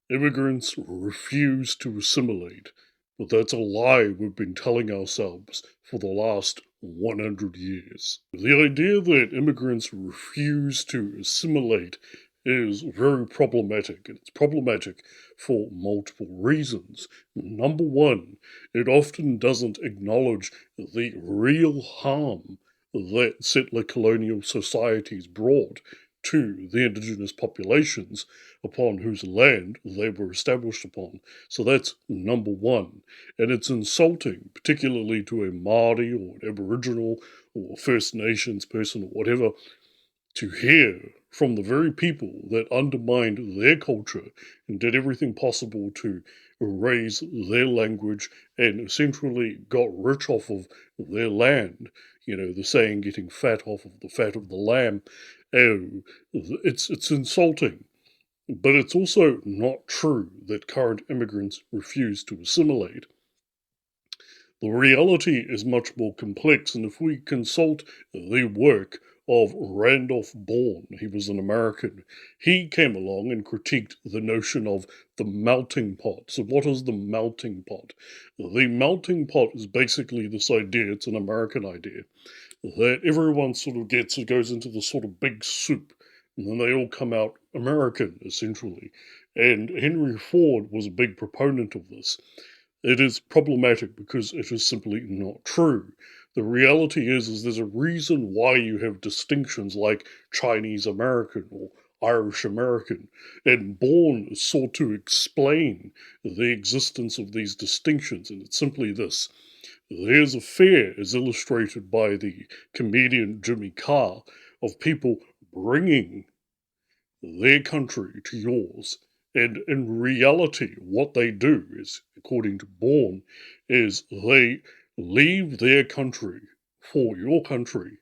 Immigrants refuse to assimilate, but that's a lie we've been telling ourselves for the last 100 years. The idea that immigrants refuse to assimilate is very problematic, and it's problematic for multiple reasons. Number one, it often doesn't acknowledge the real harm that settler colonial societies brought to the indigenous populations upon whose land they were established upon. So that's number one. And it's insulting, particularly to a Māori or an Aboriginal or First Nations person or whatever, to hear from the very people that undermined their culture and did everything possible to erase their language and essentially got rich off of their land. You know, the saying getting fat off of the fat of the lamb. It's insulting, but it's also not true that current immigrants refuse to assimilate. The reality is much more complex, and if we consult the work of Randolph Bourne, he was an American, he came along and critiqued the notion of the melting pot. So, what is the melting pot? The melting pot is basically this idea, it's an American idea, that everyone sort of gets, it goes into the sort of big soup, and then they all come out American, essentially. And Henry Ford was a big proponent of this. It is problematic because it is simply not true. The reality is there's a reason why you have distinctions like Chinese American or Irish American, and Bourne sought to explain the existence of these distinctions, and it's simply this. There's a fear, as illustrated by the comedian Jimmy Carr, of people bringing their country to yours. And in reality, what they do is, according to Bourne, is they leave their country for your country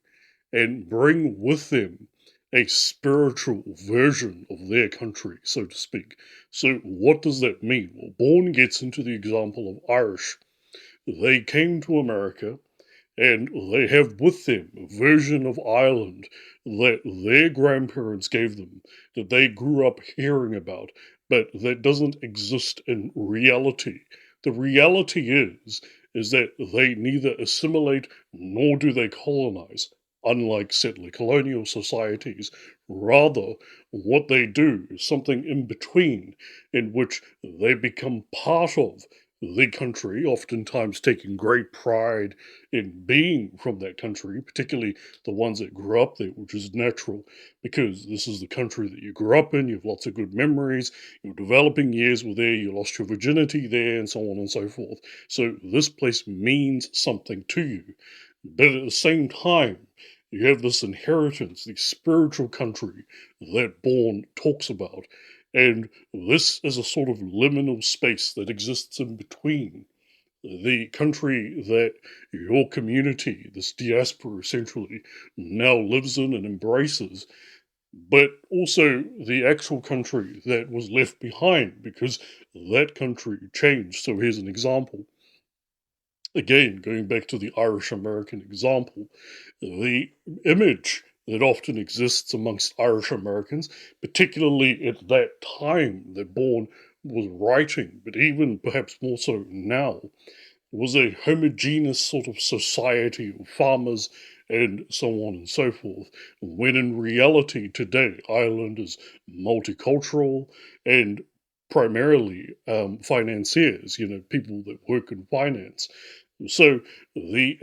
and bring with them a spiritual version of their country, so to speak. So, what does that mean? Well, Bourne gets into the example of Irish. They came to America and they have with them a version of Ireland that their grandparents gave them, that they grew up hearing about, but that doesn't exist in reality. The reality is that they neither assimilate nor do they colonize, unlike settler colonial societies. Rather, what they do is something in between, in which they become part of the country, oftentimes taking great pride in being from that country, particularly the ones that grew up there, which is natural because this is the country that you grew up in, you have lots of good memories, your developing years were there, you lost your virginity there, and so on and so forth. So this place means something to you. But at the same time, you have this inheritance, the spiritual country that Bourne talks about. And this is a sort of liminal space that exists in between the country that your community, this diaspora essentially, now lives in and embraces, but also the actual country that was left behind because that country changed. So here's an example. Again, going back to the Irish American example, the image that often exists amongst Irish Americans, particularly at that time that Bourne was writing, but even perhaps more so now, was a homogeneous sort of society of farmers and so on and so forth. When in reality, today, Ireland is multicultural and primarily financiers, you know, people that work in finance. So the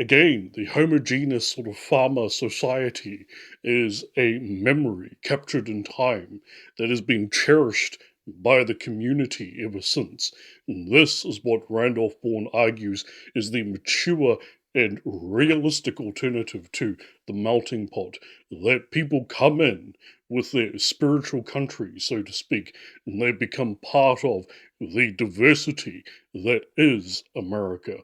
homogeneous sort of farmer society is a memory captured in time that has been cherished by the community ever since. And this is what Randolph Bourne argues is the mature and realistic alternative to the melting pot, that people come in with their spiritual country, so to speak, and they become part of the diversity that is America.